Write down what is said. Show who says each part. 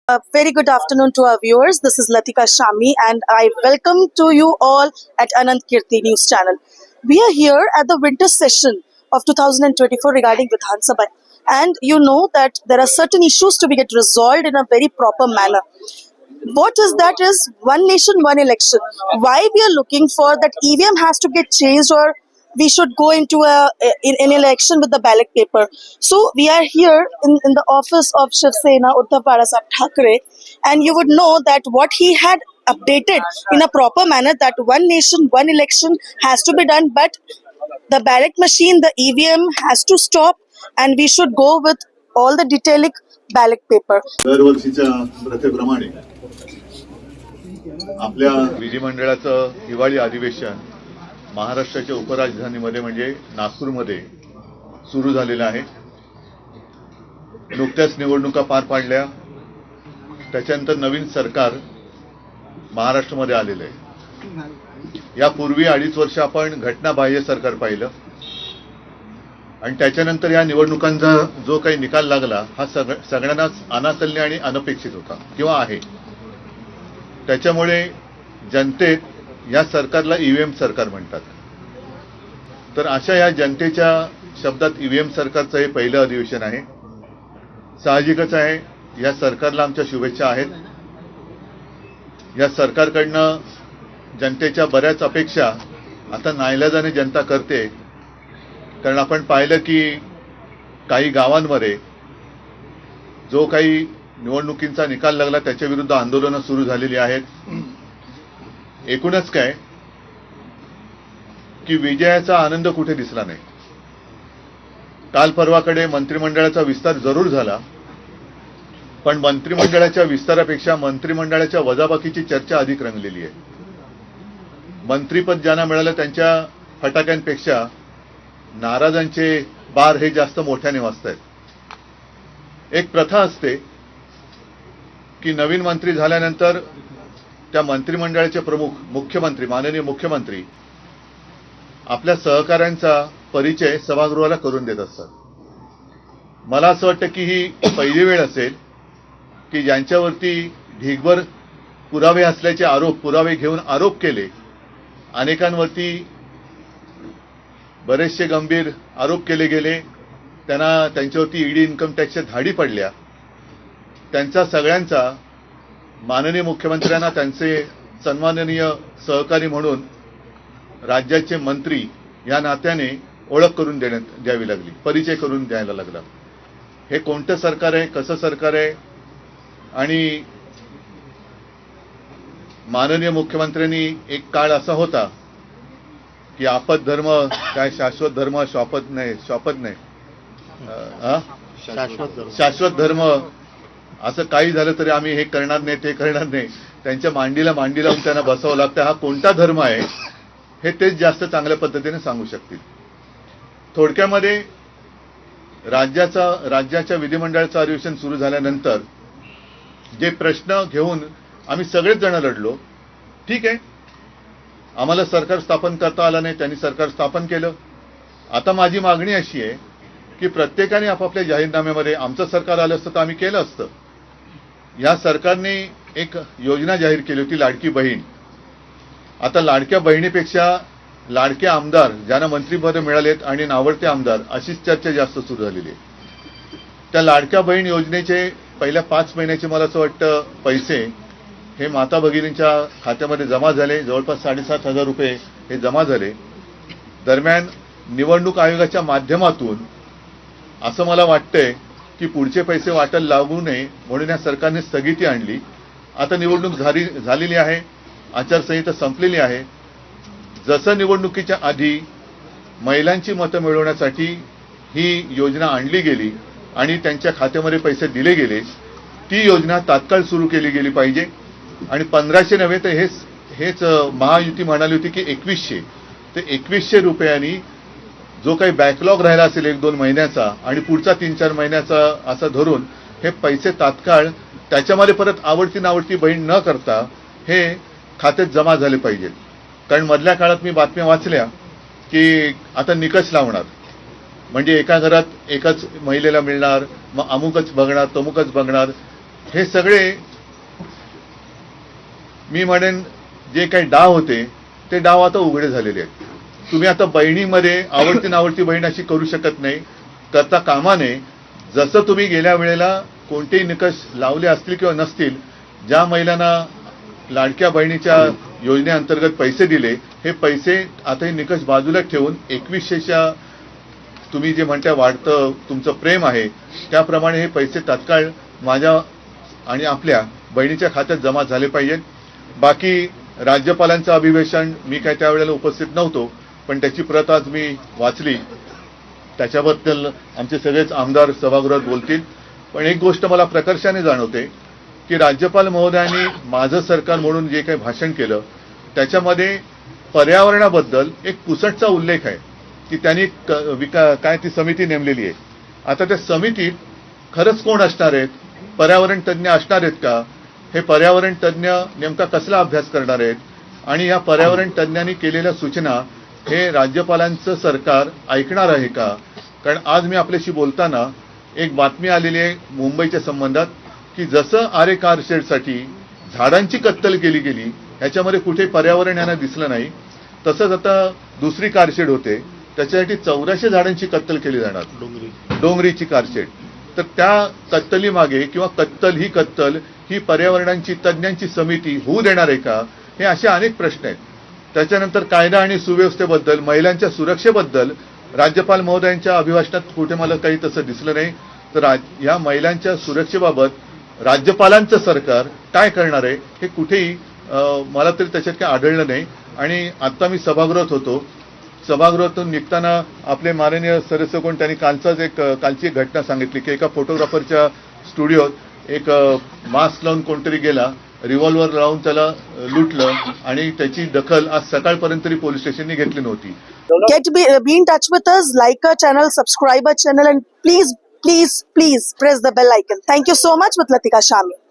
Speaker 1: A very good afternoon to our viewers. This is Latika Shami and I welcome to you all at Anand Kirti News Channel. We are here at the winter session of 2024 regarding Vidhan Sabha, and you know that there are certain issues to be get resolved in a very proper manner. What is that is one nation, one election. Why we are looking for that EVM has to get changed, or we should go into an election with the ballot paper. So we are here in the office of Shiv Sena Uddhav Balasaheb Thackeray, and you would know that what he had updated in a proper manner, that one nation, one election has to be done, but the ballot machine, the EVM has to stop, and we should go with all the detailing ballot paper.
Speaker 2: दरवर्षीच्या प्रथेप्रमाणे आपल्या विधिमंडळाचं हिवाळी अधिवेशन महाराष्ट्राच्या उपराजधानीमध्ये म्हणजे नागपूरमध्ये सुरू झालेलं आहे. नुकत्याच निवडणुका पार पाडल्या, त्याच्यानंतर नवीन सरकार महाराष्ट्रामध्ये आलेलं आहे. यापूर्वी 2.5 वर्ष आपण घटनाबाह्य सरकार पाहिलं आणि त्याच्यानंतर या निवडणुकांचा जो काही निकाल लागला हा सगळ्यांनाच अनाकलनीय आणि अनपेक्षित होता किंवा आहे. त्याच्यामुळे जनतेत या सरकारला ईव्हीएम सरकार म्हणतात. तर अशा या जनतेच्या शब्दात ईव्हीएम सरकारचं हे पहिलं अधिवेशन आहे. साहजिकच आहे, या सरकारला आमच्या शुभेच्छा आहेत. या सरकारकडनं जनतेच्या बऱ्याच अपेक्षा आता नाईलाजाने जनता करते. कारण आपण पाहिलं की काही गावांमध्ये जो काही निवडणुकींचा निकाल लागला त्याच्या विरुद्ध आंदोलनं सुरू झालेली आहेत. एकूणच काय की विजयाचा आनंद कुठे दिसला नाही. काल परवाकडे मंत्रिमंडळाचा विस्तार जरूर झाला, पण मंत्रिमंडळाच्या विस्तारापेक्षा मंत्रिमंडळाच्या वजाबाकीची चर्चा अधिक रंगलेली आहे. मंत्रीपद ज्यांना मिळालं त्यांच्या फटाक्यांपेक्षा नाराजांचे बार हे जास्त मोठ्याने वाजतायत. एक प्रथा असते की नवीन मंत्री झाल्यानंतर त्या मंत्रिमंडळाचे प्रमुख मुख्यमंत्री, माननीय मुख्यमंत्री आपल्या सहकाऱ्यांचा परिचय सभागृहाला करून देत असतात. मला असं वाटतं की ही पहिली वेळ असेल की ज्यांच्यावरती ढीगभर पुरावे असल्याचे पुरावे घेऊन आरोप केले, अनेकांवरती बरेचसे गंभीर आरोप केले गेले, त्यांच्यावरती ईडी इन्कम टॅक्सच्या धाडी पडल्या, त्यांचा सगळ्यांचा माननीय मुख्यमंत्र्यांना त्यांचे सन्माननीय सहकारी म्हणून राज्याचे मंत्री या नात्याने ओळख करून द्यावी लागली, परिचय करून द्यायला लागला. हे कोणतं सरकार आहे, कसं सरकार आहे? आणि माननीय मुख्यमंत्र्यांनी एक काळ असा होता की आपत धर्म काय शाश्वत धर्म शपथ नाही शाश्वत धर्म, असं काही झालं तरी आम्ही हे करणार नाही ते करणार नाही. त्यांच्या मांडीला लावून त्यांना बसावं लागतं. हा कोणता धर्म आहे हे तेच जास्त चांगल्या पद्धतीने सांगू शकतील. थोडक्यामध्ये राज्याच्या विधिमंडळाचं अधिवेशन सुरू झाल्यानंतर जे प्रश्न घेऊन आम्ही सगळेच जण लढलो, ठीक आहे, आम्हाला सरकार स्थापन करता आलं नाही, त्यांनी सरकार स्थापन केलं. आता माझी मागणी अशी आहे की प्रत्येकाने आपापल्या जाहीरनाम्यामध्ये आमचं सरकार आलं असतं तर आम्ही केलं असतं. या सरकारने एक योजना जाहीर केली होती, लाडकी बहीण. आता लाडक्या बहिणीपेक्षा लाडके आमदार ज्यांना मंत्रिपद मिळालेत आणि नावडते आमदार अशीच चर्चा जास्त सुरू झालेली आहे. त्या लाडक्या बहीण योजनेचे पहिल्या 5 महिन्याचे मला असं वाटतं पैसे हे माता भगिनींच्या खात्यामध्ये जमा झाले. जवळपास 7,500 रुपये हे जमा झाले. दरम्यान निवडणूक आयोगाच्या माध्यमातून असं मला वाटतंय की पुढचे पैसे वाटायला लागू नये म्हणून या सरकारने स्थगिती आणली. आता निवडणूक झालेली आहे, आचारसंहिता संपलेली आहे. जसं निवडणुकीच्या आधी महिलांची मतं मिळवण्यासाठी ही योजना आणली गेली आणि त्यांच्या खात्यामध्ये पैसे दिले गेले, ती योजना तात्काळ सुरू केली गेली पाहिजे. आणि 1500 नव्हे तर हेच महायुती म्हणाली होती की 2100 ते 2100 रुपयांनी जो काही बॅकलॉग राहिला असेल 1-2 महिन्याचा आणि पुढचा 3-4 महिन्याचा असं धरून हे पैसे तात्काळ त्याच्यामध्ये परत आवडती नावडती बहीण न करता हे खात्यात जमा झाले पाहिजेत. कारण मधल्या काळात मी बातम्या वाचल्या की आता निकष लावणार, म्हणजे एका घरात एकाच महिलेला मिळणार, मग अमुकच बघणार तमुकच बघणार. हे सगळे मी म्हणेन जे काही डाव होते ते डाव आता उघडे झालेले आहेत. तुम्ही आता बहिणीमध्ये आवडती नावडती बहीण अशी करू शकत नाही, करता कामा नये. जसं तुम्ही गेल्या वेळेला कोणतेही निकष लावले असतील किंवा नसतील, ज्या महिलांना लाडक्या बहिणीच्या योजनेअंतर्गत पैसे दिले, हे पैसे आता हे निकष बाजूला ठेवून 2100च्या तुम्ही जे म्हणता वाढतं तुमचं प्रेम आहे त्याप्रमाणे हे पैसे तात्काळ माझ्या आणि आपल्या बहिणीच्या खात्यात जमा झाले पाहिजेत. बाकी राज्यपालांचं अभिभाषण मी काय त्यावेळेला उपस्थित नव्हतो, पण त्याची प्रत आज मी वाचली. त्याच्याबद्दल आमचे सगळेच आमदार सभागृहात बोलतील. पण एक गोष्ट मला प्रकर्षाने जाणवते की राज्यपाल महोदयांनी माझं सरकार म्हणून जे काही भाषण केलं त्याच्यामध्ये पर्यावरणाबद्दल एक पुसटचा उल्लेख आहे की त्यांनी काय ती समिती नेमलेली आहे. आता त्या समितीत खरंच कोण असणार आहेत? पर्यावरण तज्ज्ञ असणार आहेत का? हे पर्यावरण तज्ज्ञ नेमका कसला अभ्यास करणार आहेत? आणि या पर्यावरण तज्ज्ञांनी केलेल्या सूचना हे राज्यपालांचं सरकार ऐकणार आहे का? कारण आज मी आपल्याशी बोलताना एक बातमी आलेली आहे मुंबईच्या संबंधात की जसं आरे कारशेडसाठी झाडांची कत्तल केली गेली ह्याच्यामध्ये कुठे पर्यावरण यांना दिसलं नाही, तसंच आता दुसरी कारशेड होते त्याच्यासाठी 1400 झाडांची कत्तल केली जाणार, डोंगरीची कारशेड. तर त्या कत्तलीमागे किंवा कत्तल ही पर्यावरणाची तज्ज्ञांची समिती होऊ देणार आहे का? हे असे अनेक प्रश्न आहेत. त्याच्यानंतर कायदा आणि सुव्यवस्थेबद्दल, महिलांच्या सुरक्षेबद्दल राज्यपाल महोदयांच्या अभिभाषणात कुठे मला काही तसं दिसलं नाही. तर या महिलांच्या सुरक्षेबाबत राज्यपालांचं सरकार काय करणार आहे हे कुठेही मला तरी त्याच्यात काही आढळलं नाही. आणि आता मी सभागृहात होतो, सभागृहातून निघताना आपले माननीय सदस्य कोण त्यांनी कालची एक घटना सांगितली की एका फोटोग्राफरच्या स्टुडिओत एक मास्क लावून कोणतरी गेला, रिव्हॉल्वर लावून त्याला लुटलं आणि त्याची दखल आज सकाळपर्यंत तरी पोलीस स्टेशनने घेतली नव्हती.
Speaker 1: Be in touch with us, like our channel, subscribe our channel, and please press the bell icon. Thank you so much with Latika Shami.